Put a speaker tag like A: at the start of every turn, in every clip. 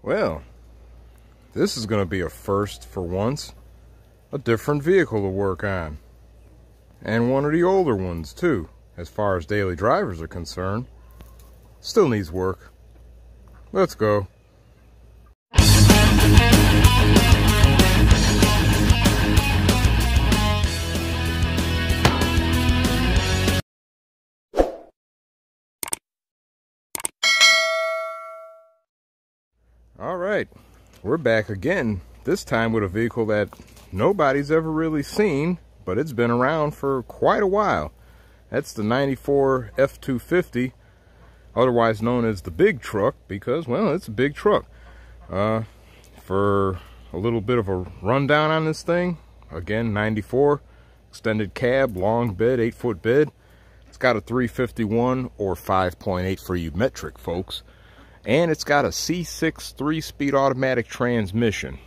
A: Well, this is going to be a first for once. A different vehicle to work on. And one of the older ones too, as far as daily drivers are concerned. Still needs work. Let's go. Alright, we're back again, this time with a vehicle that nobody's ever really seen, but it's been around for quite a while. That's the 94 F250, otherwise known as the big truck, because, well, it's a big truck. For a little bit of a rundown on this thing, again, 94, extended cab, long bed, 8-foot bed. It's got a 351 or 5.8 for you metric folks. And it's got a C6 3-speed automatic transmission.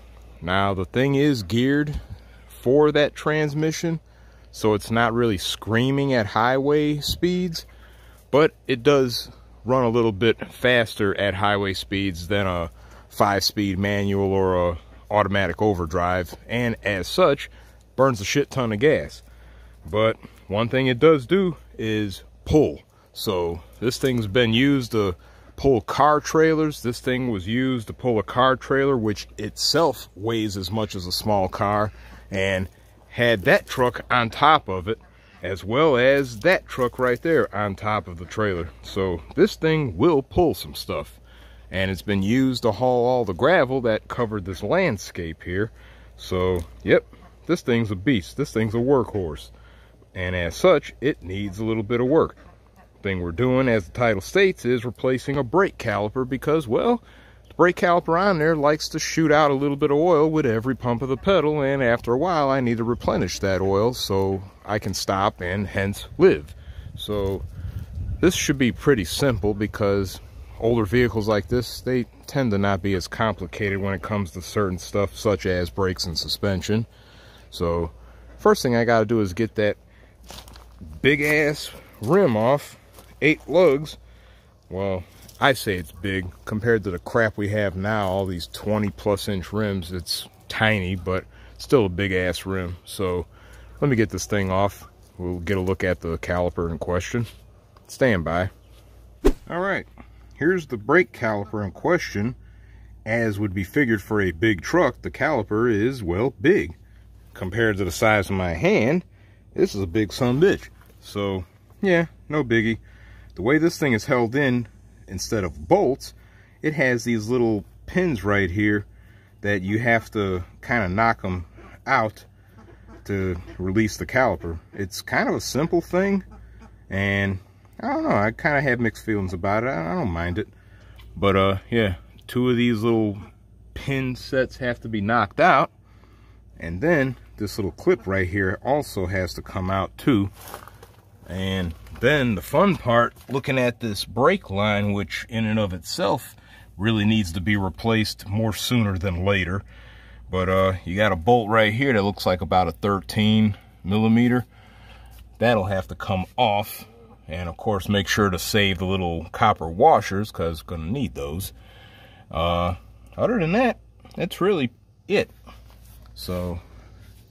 A: Now, the thing is geared for that transmission, so it's not really screaming at highway speeds, but it does run a little bit faster at highway speeds than a 5-speed manual or a automatic overdrive, and as such, burns a shit ton of gas. But one thing it does do is pull. So this thing's been used to pull car trailers. This thing was used to pull a car trailer, which itself weighs as much as a small car, and had that truck on top of it, as well as that truck right there on top of the trailer. So this thing will pull some stuff, and it's been used to haul all the gravel that covered this landscape here. So yep, this thing's a beast. This thing's a workhorse, and as such, it needs a little bit of work. Thing we're doing, as the title states, is replacing a brake caliper because, well, the brake caliper on there likes to shoot out a little bit of oil with every pump of the pedal, and after a while I need to replenish that oil so I can stop and hence live. So this should be pretty simple because older vehicles like this, they tend to not be as complicated when it comes to certain stuff such as brakes and suspension. So first thing I got to do is get that big ass rim off. 8 lugs. Well, I say it's big compared to the crap we have now, all these 20+ inch rims. It's tiny, but still a big ass rim. So let me get this thing off. We'll get a look at the caliper in question. Stand by. All right, here's the brake caliper in question. As would be figured for a big truck, the caliper is, well, big. Compared to the size of my hand, this is a big sumbitch. So yeah, no biggie. The way this thing is held in, instead of bolts, it has these little pins right here that you have to kind of knock them out to release the caliper. It's kind of a simple thing, and I don't know, I kind of have mixed feelings about it. I don't mind it. But yeah, 2 of these little pin sets have to be knocked out, and then this little clip right here also has to come out too. And then the fun part, looking at this brake line, which in and of itself really needs to be replaced more sooner than later. But you got a bolt right here that looks like about a 13mm. That'll have to come off. And of course, make sure to save the little copper washers, because gonna need those. Other than that, that's really it. So,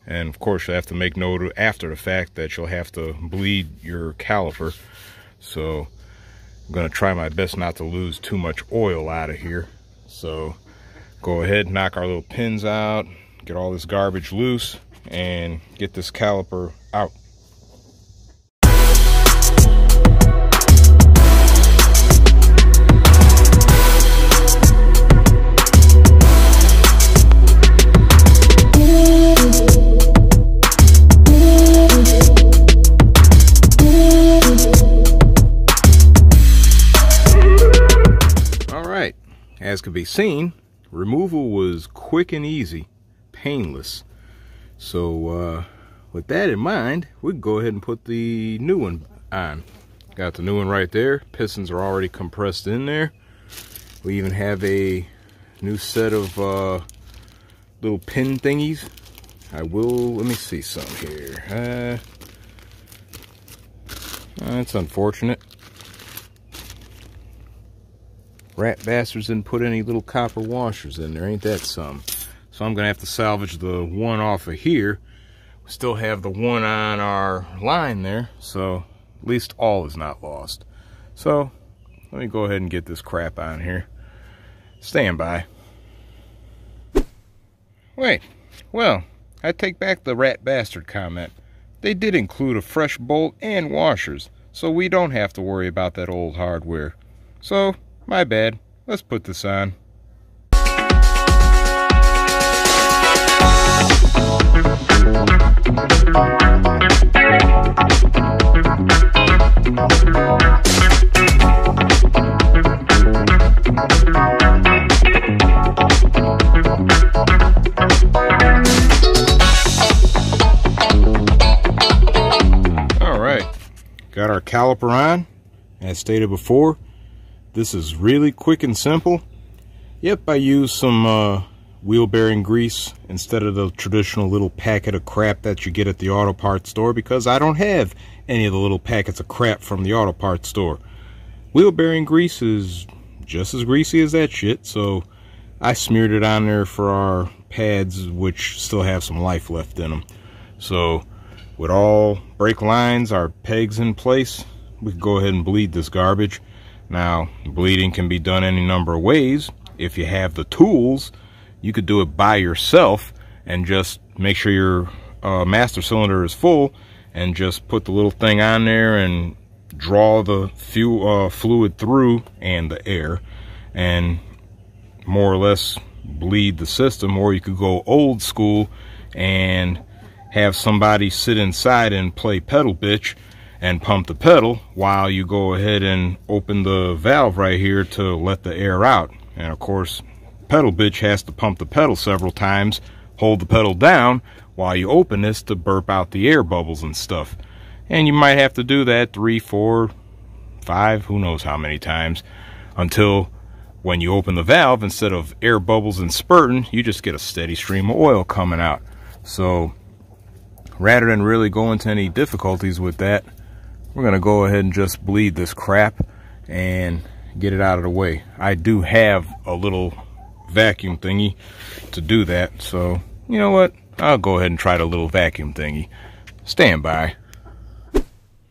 A: and of course, you have to make note after the fact that you'll have to bleed your caliper. So I'm gonna try my best not to lose too much oil out of here. So go ahead, knock our little pins out, get all this garbage loose, and get this caliper out. As can be seen, removal was quick and easy, painless. So with that in mind, we can go ahead and put the new one on. Got the new one right there. Pistons are already compressed in there. We even have a new set of little pin thingies. Let me see some here. That's unfortunate. rat bastards didn't put any little copper washers in there. Ain't that some? So I'm gonna have to salvage the one off of here. We still have the one on our line there, so at least all is not lost. So let me go ahead and get this crap on here. Stand by. Wait, well, I take back the rat bastard comment. They did include a fresh bolt and washers, so we don't have to worry about that old hardware. So, my bad. Let's put this on. Got our caliper on. As stated before, this is really quick and simple. Yep, I used some wheel bearing grease instead of the traditional little packet of crap that you get at the auto parts store, because I don't have any of the little packets of crap from the auto parts store. Wheel bearing grease is just as greasy as that shit, so I smeared it on there for our pads, which still have some life left in them. So with all brake lines, our pegs in place, we can go ahead and bleed this garbage. Now, bleeding can be done any number of ways. If you have the tools, you could do it by yourself and just make sure your master cylinder is full and just put the little thing on there and draw the fluid through and the air and more or less bleed the system. Or you could go old school and have somebody sit inside and play pedal bitch and pump the pedal while you go ahead and open the valve right here to let the air out. And of course, pedal bitch has to pump the pedal several times, hold the pedal down while you open this to burp out the air bubbles and stuff. And you might have to do that 3, 4, 5, who knows how many times, until when you open the valve, instead of air bubbles and spurting, you just get a steady stream of oil coming out. So rather than really go into any difficulties with that, we're going to go ahead and just bleed this crap and get it out of the way. I do have a little vacuum thingy to do that, so you know what? I'll go ahead and try the little vacuum thingy. Stand by.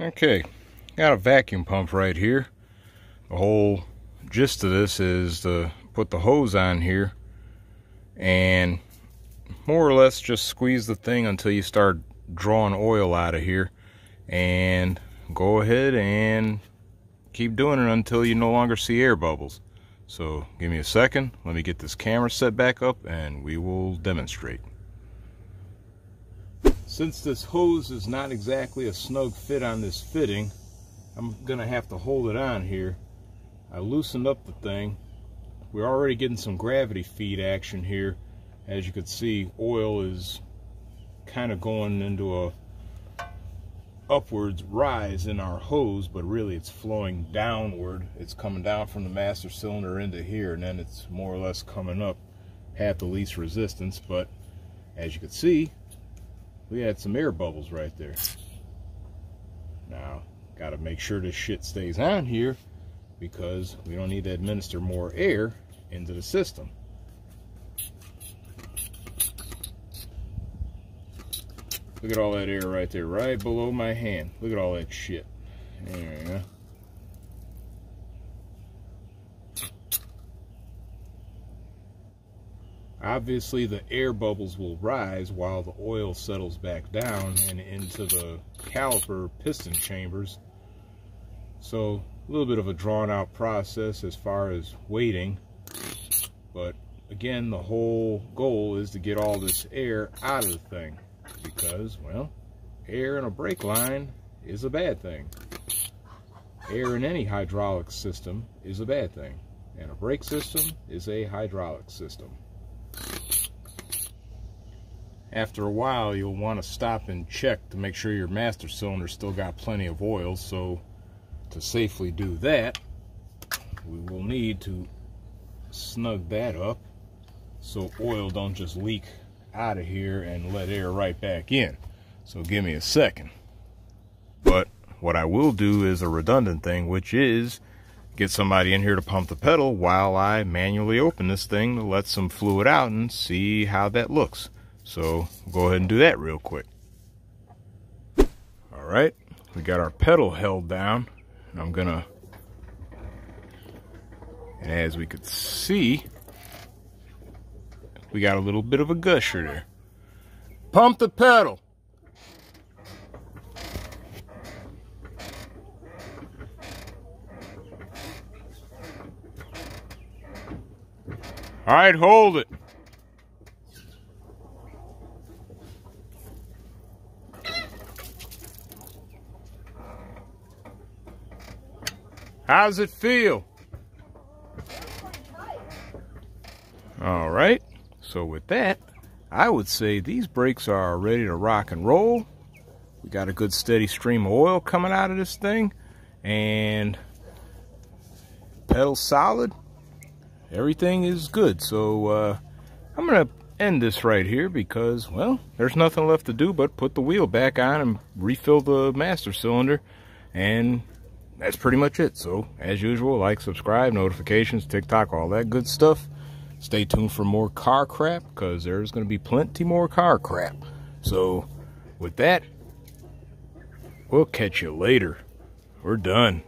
A: Okay, got a vacuum pump right here. The whole gist of this is to put the hose on here and more or less just squeeze the thing until you start drawing oil out of here, and go ahead and keep doing it until you no longer see air bubbles. So give me a second, let me get this camera set back up and we will demonstrate. Since this hose is not exactly a snug fit on this fitting, I'm gonna have to hold it on here. I loosened up the thing. We're already getting some gravity feed action here. As you can see, oil is kind of going into a upwards rise in our hose, but really it's flowing downward. It's coming down from the master cylinder into here, and then it's more or less coming up at the least resistance. But as you can see, we had some air bubbles right there. Now, got to make sure this shit stays on here because we don't need to administer more air into the system. Look at all that air right there, right below my hand. Look at all that shit. There you go. Obviously, the air bubbles will rise while the oil settles back down and into the caliper piston chambers. So, a little bit of a drawn out process as far as waiting. But, again, the whole goal is to get all this air out of the thing. Because, well, air in a brake line is a bad thing. Air in any hydraulic system is a bad thing. And a brake system is a hydraulic system. After a while, you'll want to stop and check to make sure your master cylinder still got plenty of oil. So, to safely do that, we will need to snug that up so oil don't just leak out of here and let air right back in. So give me a second. But what I will do is a redundant thing, which is get somebody in here to pump the pedal while I manually open this thing to let some fluid out and see how that looks. So we'll go ahead and do that real quick. All right, we got our pedal held down, and I'm gonna, and as we could see, we got a little bit of a gusher there. Pump the pedal. All right, hold it. How's it feel? All right, so with that, I would say these brakes are ready to rock and roll. We got a good steady stream of oil coming out of this thing, and pedal solid. Everything is good. So I'm gonna end this right here because, well, there's nothing left to do but put the wheel back on and refill the master cylinder, and that's pretty much it. So as usual, like, subscribe, notifications, TikTok, all that good stuff. Stay tuned for more car crap, because there's going to be plenty more car crap. So with that, we'll catch you later. We're done.